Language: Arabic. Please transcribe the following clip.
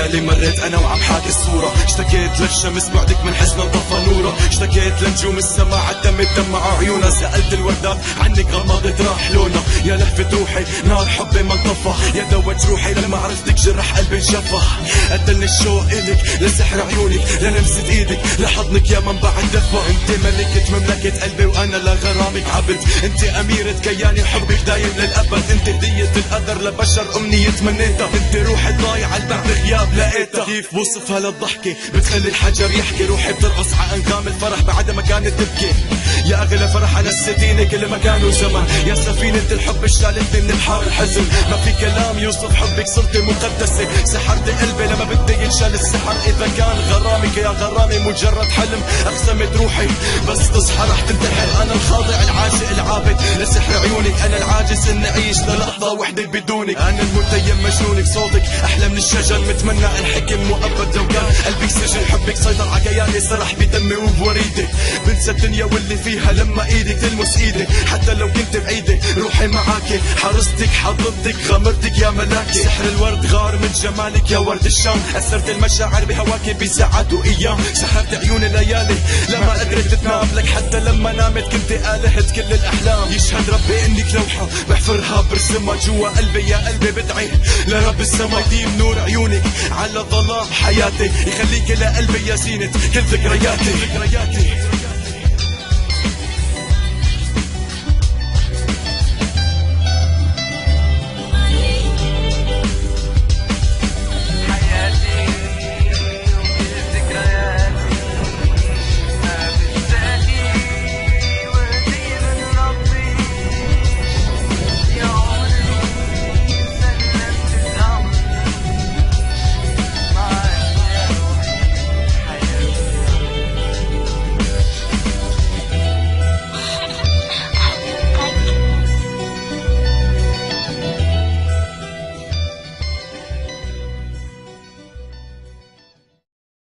ليالي مريت انا وعم حاكي الصورة، اشتكيت للشمس بعدك من حزن انطفى نورة، اشتكيت لنجوم السما عدمت دمع عيونها، سألت الوردات عنك غمضت راح لونها، يا لهفة روحي نار حبي ما انطفى، يا دوت روحي لما عرفتك جرح قلبي انشفى، قتلني الشوق الك لسحر عيونك للمسة ايدك لحضنك يا منبع الدفى، انت ملكة مملكة قلبي وانا لغرامك عبد، انت اميرة كياني حبك دايم للابد، انت هدية القدر لبشر امنية تمنيتها، انت روحي الضايعة البعد غياب لقيتها، كيف بوصفها للضحكة بتخلي الحجر يحكي، روحي بترقص ع انغام الفرح بعد ما كانت تبكي، يا اغلى فرح نسيتيني كل مكان وزمان، يا سفينة الحب شالتني من الحار الحزن، ما في كلام يوصف حبك صرتي مقدسة، سحرت قلبي لما بدي ينشال السحر، اذا كان غرامك يا غرامي مجرد حلم، اقسمت روحي بس تصحى رح تنتحر، انا الخاضع العاشق العابد لسحر عيونك، انا العاجز اني اعيش للحظة وحدة بدونك، انا المتيم مجنونك، صوتك احلى من الشجر، متمنى الحكم مؤبد لو كان قلبك سجن، حبك سيطر على كياني سرح بدمي وبوريدي، بنسى الدنيا واللي فيها لما ايدك تلمس ايدي، حتى لو كنت بعيدة روحي معاكي، حرستك حضنتك غمرتك يا ملاكي، سحر الورد غار من جمالك يا ورد الشام، أسرت المشاعر بهواكي بساعات وأيام، سحرت عيون الليالي لما قدرت تنام، لك حتى لما نامت كنت آلهة كل الأحلام، يشهد ربي إنك لوحة بحفرها برسمها جوا قلبي، يا قلبي بدعي لرب السما يديم نور عيونك على ظلام حياتي، يخليك لقلبي يا زينة كل ذكرياتي.